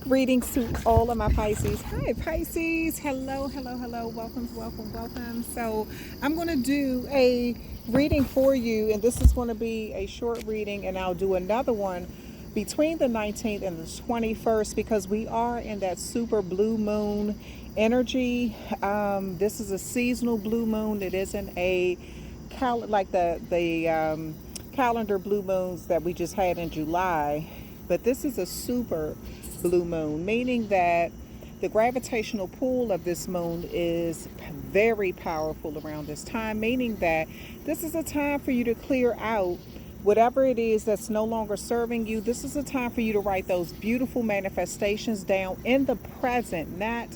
Greetings to all of my Pisces. Hi, Pisces. Hello, hello, hello. Welcome. So, I'm going to do a reading for you, and this is going to be a short reading, and I'll do another one between the 19th and the 21st because we are in that super blue moon energy. This is a seasonal blue moon. It isn't a like the calendar blue moons that we just had in July, but this is a super blue moon, meaning that the gravitational pull of this moon is very powerful around this time, meaning that this is a time for you to clear out whatever it is that's no longer serving you. This is a time for you to write those beautiful manifestations down in the present, not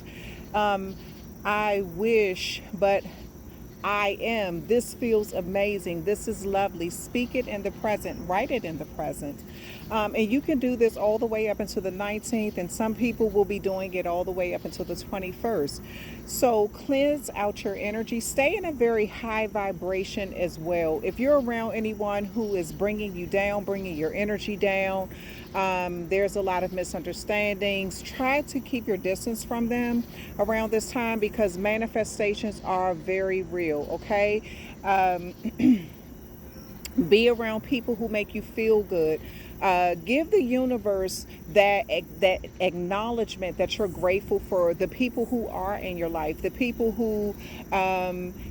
I wish, but I am. This feels amazing. This is lovely. Speak it in the present. Write it in the present. And you can do this all the way up until the 19th, and some people will be doing it all the way up until the 21st. So cleanse out your energy. Stay in a very high vibration as well. If you're around anyone who is bringing you down, bringing your energy down, there's a lot of misunderstandings. Try to keep your distance from them around this time because manifestations are very real, okay? Be around people who make you feel good. Give the universe that acknowledgement that you're grateful for the people who are in your life, the people who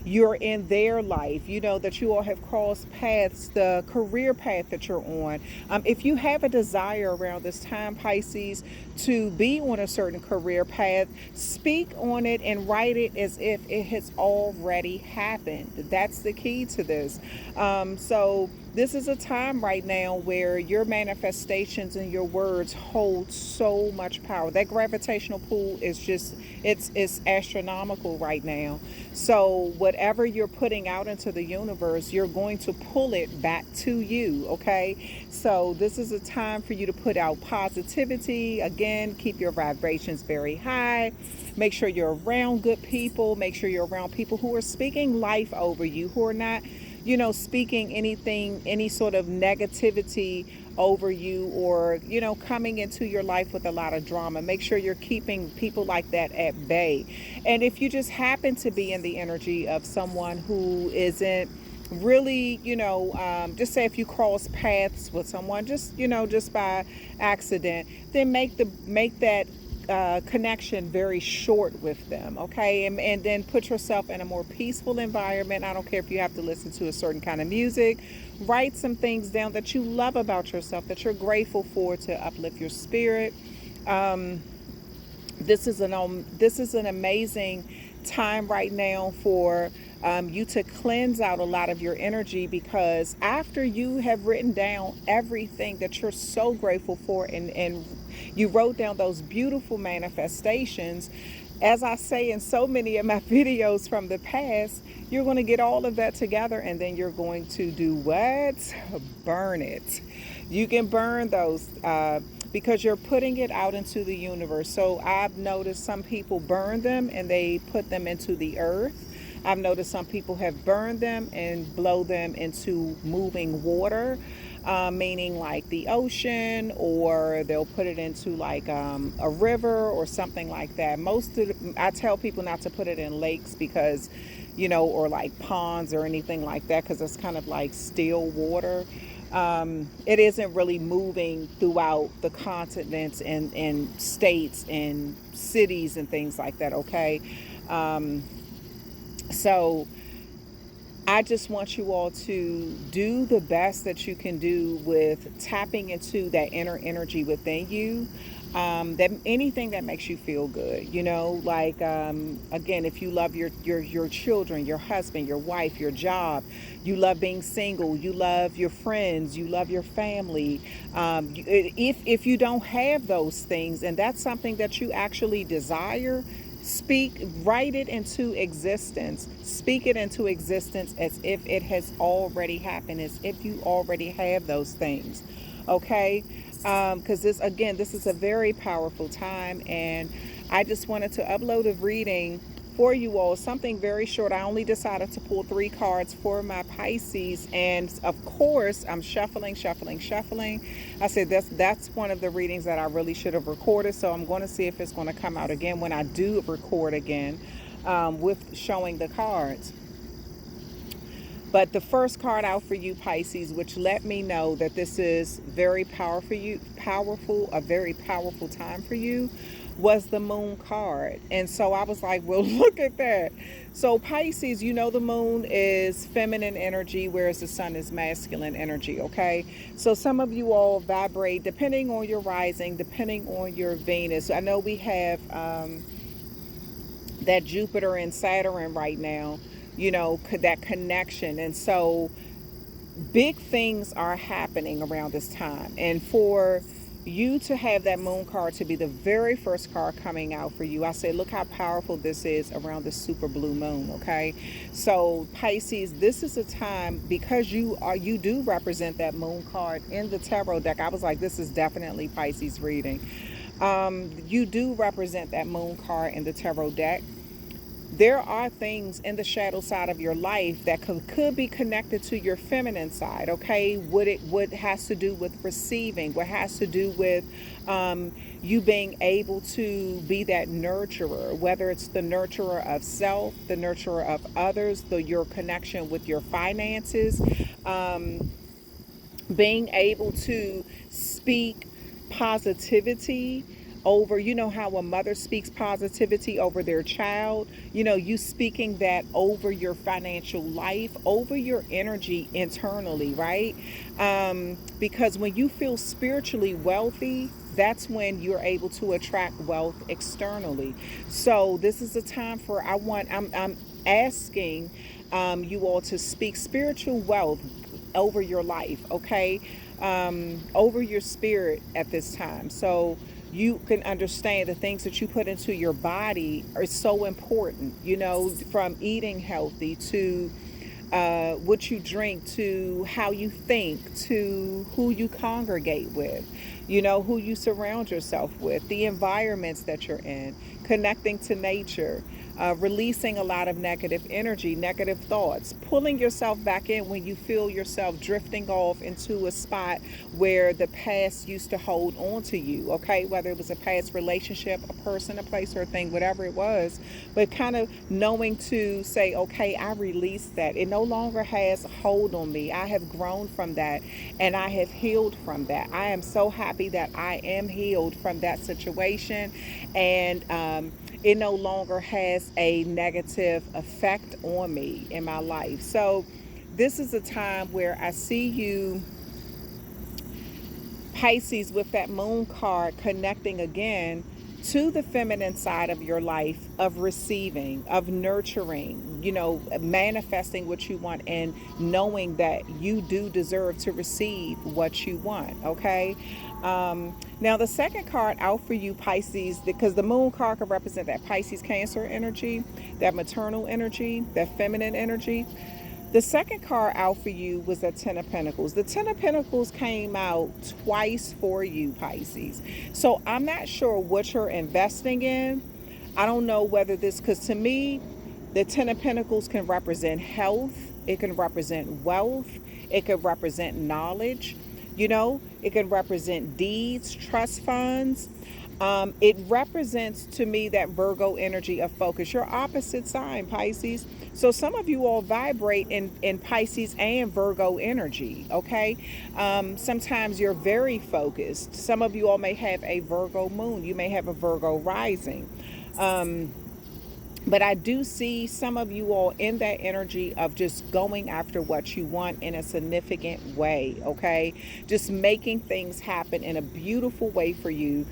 you're in their life, you know, that you all have crossed paths, the career path that you're on. If you have a desire around this time, Pisces, to be on a certain career path, speak on it and write it as if it has already happened. That's the key to this. So this is a time right now where your manifestations and your words hold so much power. That gravitational pull is just, it's astronomical right now. So whatever you're putting out into the universe, you're going to pull it back to you, okay? So this is a time for you to put out positivity. Again, keep your vibrations very high. Make sure you're around good people. Make sure you're around people who are speaking life over you, who are not, you know, speaking anything, any sort of negativity over you, or, you know, coming into your life with a lot of drama. Make sure you're keeping people like that at bay. And if you just happen to be in the energy of someone who isn't really, you know, just say if you cross paths with someone, just, you know, just by accident, then make that connection very short with them, okay? And then put yourself in a more peaceful environment. I don't care if you have to listen to a certain kind of music. Write some things down that you love about yourself, that you're grateful for, to uplift your spirit. This is an amazing time right now for you to cleanse out a lot of your energy, because after you have written down everything that you're so grateful for, and you wrote down those beautiful manifestations, as I say in so many of my videos from the past, you're going to get all of that together, and then you're going to do what? Burn it. You can burn those because you're putting it out into the universe. So I've noticed some people burn them and they put them into the earth. I've noticed some people have burned them and blow them into moving water, meaning like the ocean, or they'll put it into like a river or something like that. I tell people not to put it in lakes because, you know, or like ponds or anything like that, because it's kind of like still water. It isn't really moving throughout the continents and states and cities and things like that, okay? So I just want you all to do the best that you can do with tapping into that inner energy within you. That anything that makes you feel good, you know, like again, if you love your children, your husband, your wife, your job, you love being single, you love your friends, you love your family. If you don't have those things, and that's something that you actually desire, write it into existence. Speak it into existence as if it has already happened, as if you already have those things, okay? Because this is a very powerful time, and I just wanted to upload a reading for you all. Something very short. I only decided to pull 3 cards for my Pisces, and of course I'm shuffling. I said that's one of the readings that I really should have recorded, so I'm going to see if it's going to come out again when I do record again, with showing the cards. But the first card out for you, Pisces, which let me know that this is very a very powerful time for you, was the moon card. And so I was like, well, look at that. So Pisces, you know, the moon is feminine energy, whereas the sun is masculine energy, okay? So some of you all vibrate, depending on your rising, depending on your Venus. I know we have that Jupiter and Saturn right now, you know, that connection. And so big things are happening around this time. And for you to have that moon card to be the very first card coming out for you, I say, look how powerful this is around the super blue moon, okay? So Pisces, this is a time, because you do represent that moon card in the tarot deck. I was like, this is definitely Pisces reading. You do represent that moon card in the tarot deck. There are things in the shadow side of your life that could be connected to your feminine side, okay? What has to do with receiving, what has to do with you being able to be that nurturer, whether it's the nurturer of self, the nurturer of others, your connection with your finances, being able to speak positivity over, you know how a mother speaks positivity over their child, you know, you speaking that over your financial life, over your energy internally, right? Because when you feel spiritually wealthy, that's when you're able to attract wealth externally. So this is a time for, I'm asking you all to speak spiritual wealth over your life, okay? Over your spirit at this time. So you can understand the things that you put into your body are so important, you know, from eating healthy to what you drink, to how you think, to who you congregate with, you know, who you surround yourself with, the environments that you're in, connecting to nature, releasing a lot of negative energy, negative thoughts, pulling yourself back in when you feel yourself drifting off into a spot where the past used to hold on to you, okay? Whether it was a past relationship, a person, a place, or a thing, whatever it was, but kind of knowing to say, okay, I released that. It no longer has hold on me. I have grown from that and I have healed from that. I am so happy that I am healed from that situation, and it no longer has a negative effect on me in my life. So this is a time where I see you, Pisces, with that moon card connecting again to the feminine side of your life, of receiving, of nurturing, you know, manifesting what you want and knowing that you do deserve to receive what you want, okay? Now, the second card out for you, Pisces, because the moon card can represent that Pisces Cancer energy, that maternal energy, that feminine energy. The second card out for you was the Ten of Pentacles. The Ten of Pentacles came out twice for you, Pisces. So I'm not sure what you're investing in. I don't know whether this, because to me, the Ten of Pentacles can represent health. It can represent wealth. It can represent knowledge. You know, it can represent deeds, trust funds. It represents to me that Virgo energy of focus, your opposite sign, Pisces. So some of you all vibrate in Pisces and Virgo energy, okay? Sometimes you're very focused. Some of you all may have a Virgo moon. You may have a Virgo rising. But I do see some of you all in that energy of just going after what you want in a significant way, okay? Just making things happen in a beautiful way for you,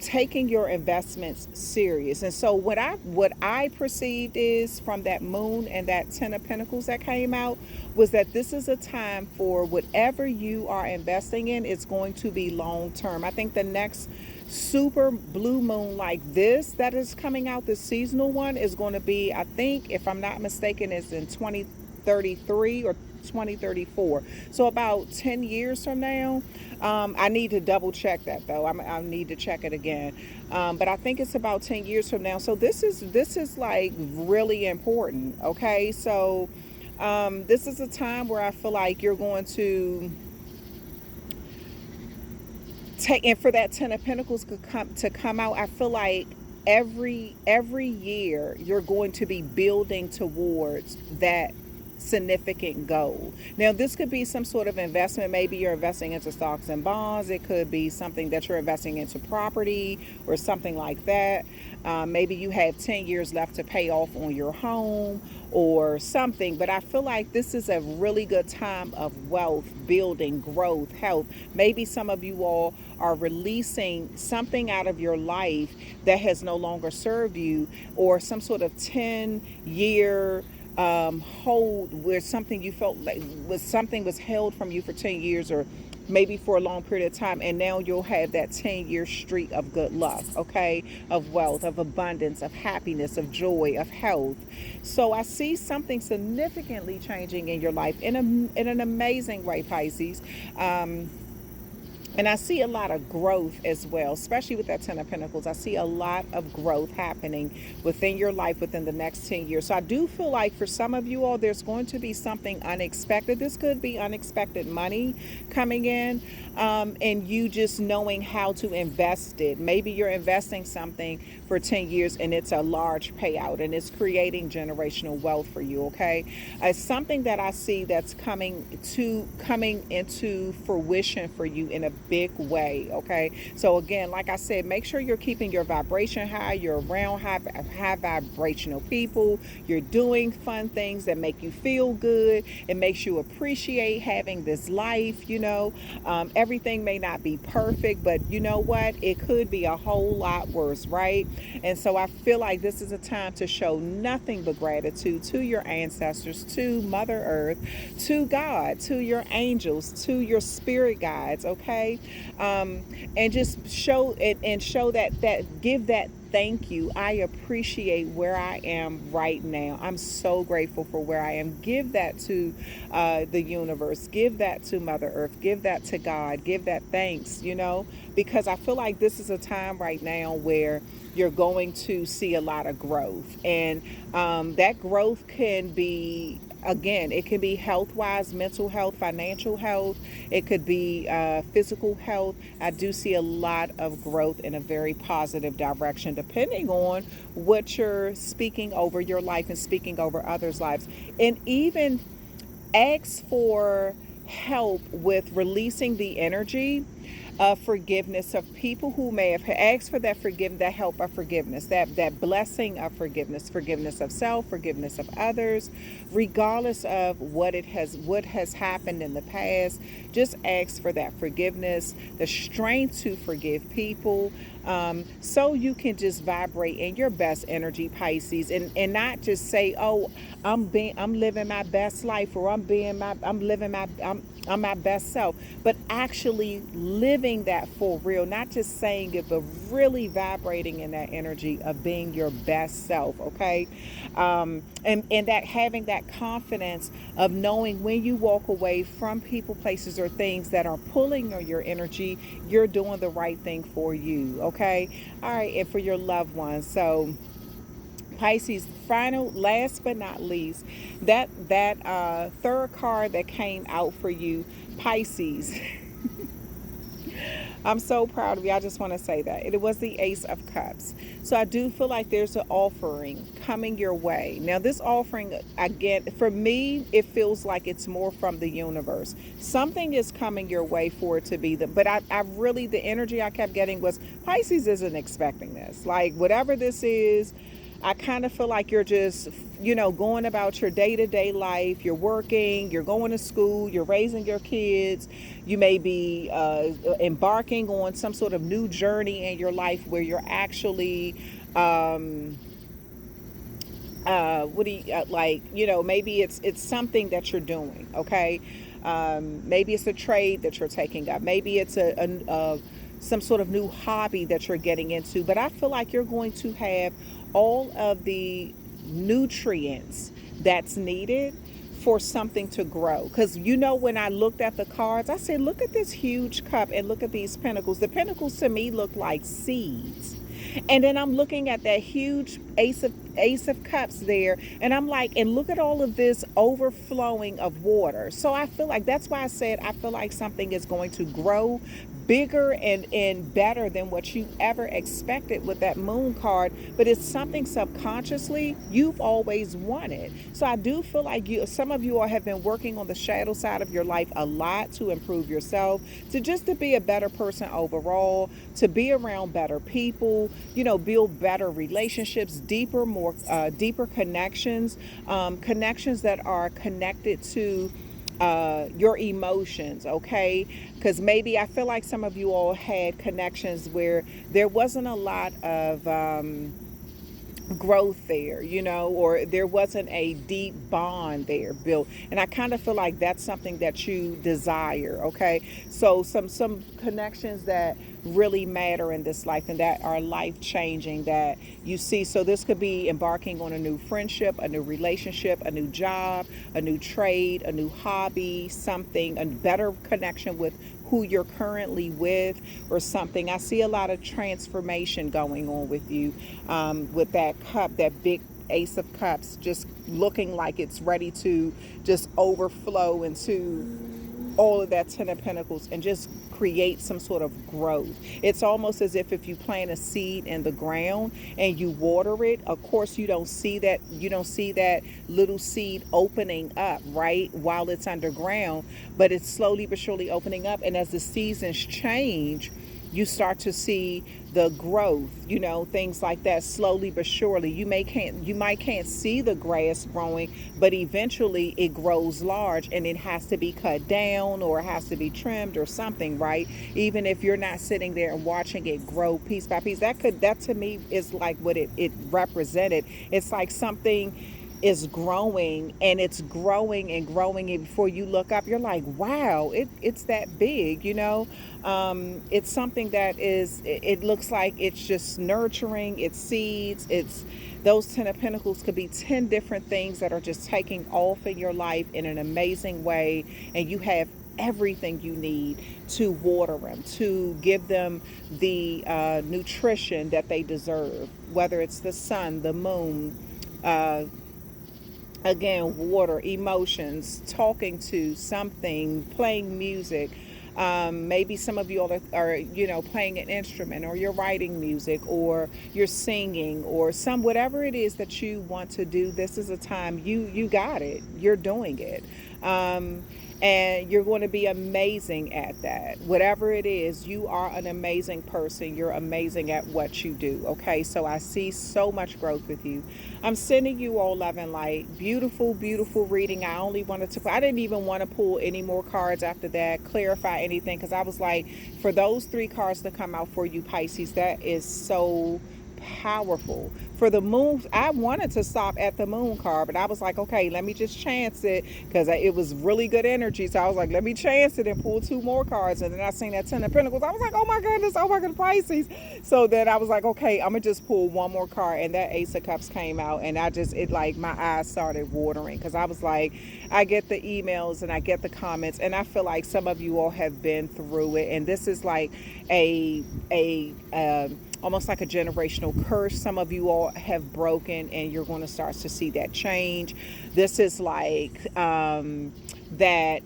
taking your investments serious. And so what I perceived is from that moon and that Ten of Pentacles that came out was that this is a time for whatever you are investing in, it's going to be long term. I think the next super blue moon like this that is coming out, the seasonal one, is going to be, I think, if I'm not mistaken, is in 2033 or 2034. So about 10 years from now, I need to double check that though. I need to check it again. But I think it's about 10 years from now. So this is like really important. Okay. So this is a time where I feel like you're going to take, and for that 10 of Pentacles to come out, I feel like every year you're going to be building towards that significant goal. Now this could be some sort of investment. Maybe you're investing into stocks and bonds. It could be something that you're investing into property or something like that. Maybe you have 10 years left to pay off on your home or something. But I feel like this is a really good time of wealth building, growth, health. Maybe some of you all are releasing something out of your life that has no longer served you, or some sort of 10-year hold where something you felt like was held from you for 10 years, or maybe for a long period of time, and now you'll have that 10-year streak of good luck, okay, of wealth, of abundance, of happiness, of joy, of health. So I see something significantly changing in your life in an amazing way, Pisces. And I see a lot of growth as well, especially with that 10 of Pentacles. I see a lot of growth happening within your life within the next 10 years. So I do feel like for some of you all, there's going to be something unexpected. This could be unexpected money coming in, and you just knowing how to invest it. Maybe you're investing something for 10 years and it's a large payout and it's creating generational wealth for you, okay? It's something that I see that's coming into fruition for you in a big way, okay? So again, like I said, make sure you're keeping your vibration high. You're around high vibrational people. You're doing fun things that make you feel good. It makes you appreciate having this life, you know. Everything may not be perfect, but you know what? It could be a whole lot worse, right? And so I feel like this is a time to show nothing but gratitude to your ancestors, to Mother Earth, to God, to your angels, to your spirit guides, okay? And just show it, and show that give that thank you. I appreciate where I am right now. I'm so grateful for where I am. Give that to the universe. Give that to Mother Earth. Give that to God. Give that thanks, you know, because I feel like this is a time right now where you're going to see a lot of growth. And that growth can be, again, it can be health wise, mental health, financial health. It could be physical health. I do see a lot of growth in a very positive direction, depending on what you're speaking over your life and speaking over others' lives. And even ask for help with releasing the energy of forgiveness of people who may have asked for that help of forgiveness, that blessing of forgiveness of self, forgiveness of others, regardless of what has happened in the past. Just ask for that forgiveness, the strength to forgive people, so you can just vibrate in your best energy, Pisces, and not just say, oh, I'm living my best life, or I'm my best self, but actually living that for real, not just saying it, but really vibrating in that energy of being your best self, okay? And that having that confidence of knowing when you walk away from people, places, or things that are pulling on your energy, you're doing the right thing for you, okay? All right, and for your loved ones. So Pisces, final, last but not least, that third card that came out for you, Pisces. I'm so proud of you. I just want to say that. It was the Ace of Cups. So I do feel like there's an offering coming your way. Now, this offering, again, for me, it feels like it's more from the universe. Something is coming your way for it to be but I really, the energy I kept getting was Pisces isn't expecting this. Like, whatever this is, I kind of feel like you're just, going about your day-to-day life. You're working, you're going to school, you're raising your kids. You may be embarking on some sort of new journey in your life where you're actually, maybe it's something that you're doing, okay? Maybe it's a trade that you're taking up. Maybe it's some sort of new hobby that you're getting into. But I feel like you're going to have all of the nutrients that's needed for something to grow. Because when I looked at the cards, I said, look at this huge cup and look at these pentacles. The pentacles to me look like seeds. And then I'm looking at that huge ace of cups there, and I'm like, and look at all of this overflowing of water. So I feel like that's why I said I feel like something is going to grow bigger and better than what you ever expected with that moon card, but it's something subconsciously you've always wanted. So I do feel like some of you all have been working on the shadow side of your life a lot to improve yourself, to be a better person overall, to be around better people, build better relationships, deeper connections, connections that are connected to your emotions, okay? Because maybe I feel like some of you all had connections where there wasn't a lot of growth there, or there wasn't a deep bond there built. And I kind of feel like that's something that you desire, okay? So some connections that really matter in this life and that are life changing that you see. So this could be embarking on a new friendship, a new relationship, a new job, a new trade, a new hobby, something, a better connection with who you're currently with or something. I see a lot of transformation going on with you, with that cup, that big ace of cups, just looking like it's ready to just overflow into all of that ten of pentacles and just create some sort of growth. It's almost as if you plant a seed in the ground and you water it. Of course, you don't see that little seed opening up right while it's underground, but it's slowly but surely opening up. And as the seasons change, you start to see the growth, things like that, slowly but surely. You might can't see the grass growing, but eventually it grows large and it has to be cut down or it has to be trimmed or something, right? Even if you're not sitting there and watching it grow piece by piece. That to me is like what it represented. It's like something is growing and it's growing and growing, and before you look up you're like, wow, it's that big. It's something that it looks like it's just nurturing, it's seeds, it's those ten of pentacles could be 10 different things that are just taking off in your life in an amazing way, and you have everything you need to water them, to give them the nutrition that they deserve, whether it's the sun, the moon, again, water, emotions, talking to something, playing music. Maybe some of you all are playing an instrument, or you're writing music, or you're singing, or whatever it is that you want to do. This is a time you got it. You're doing it. And you're going to be amazing at that. Whatever it is, you are an amazing person. You're amazing at what you do. Okay, so I see so much growth with you. I'm sending you all love and light. Beautiful, beautiful reading. I didn't even want to pull any more cards after that, clarify anything, because I was like, for those 3 cards to come out for you, Pisces, that is so powerful. For the moon, I wanted to stop at the moon card, but I was like, okay, let me just chance it, because it was really good energy. So I was like, let me chance it and pull 2 more cards. And then I seen that 10 of pentacles. I was like, oh my goodness, Pisces. So then I was like, okay, I'm gonna just pull 1 more card, and that ace of cups came out, and my eyes started watering, because I was like, I get the emails and I get the comments, and I feel like some of you all have been through it, and this is like a almost like a generational curse some of you all have broken, and you're going to start to see that change. This is like that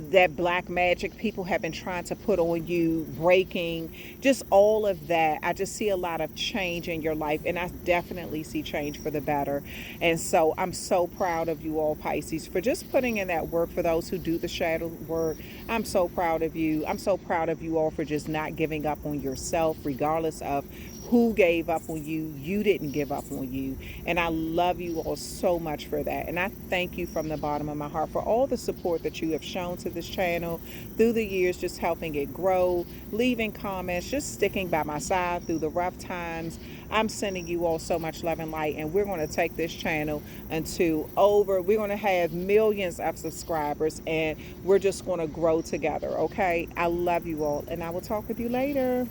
that black magic people have been trying to put on you, breaking, just all of that. I just see a lot of change in your life, and I definitely see change for the better. And so I'm so proud of you all, Pisces, for just putting in that work. For those who do the shadow work, I'm so proud of you. I'm so proud of you all for just not giving up on yourself, regardless of who gave up on you. You didn't give up on you. And I love you all so much for that. And I thank you from the bottom of my heart for all the support that you have shown to this channel through the years, just helping it grow, leaving comments, just sticking by my side through the rough times. I'm sending you all so much love and light, and we're going to take this channel we're going to have millions of subscribers, and we're just going to grow together. Okay, I love you all, and I will talk with you later.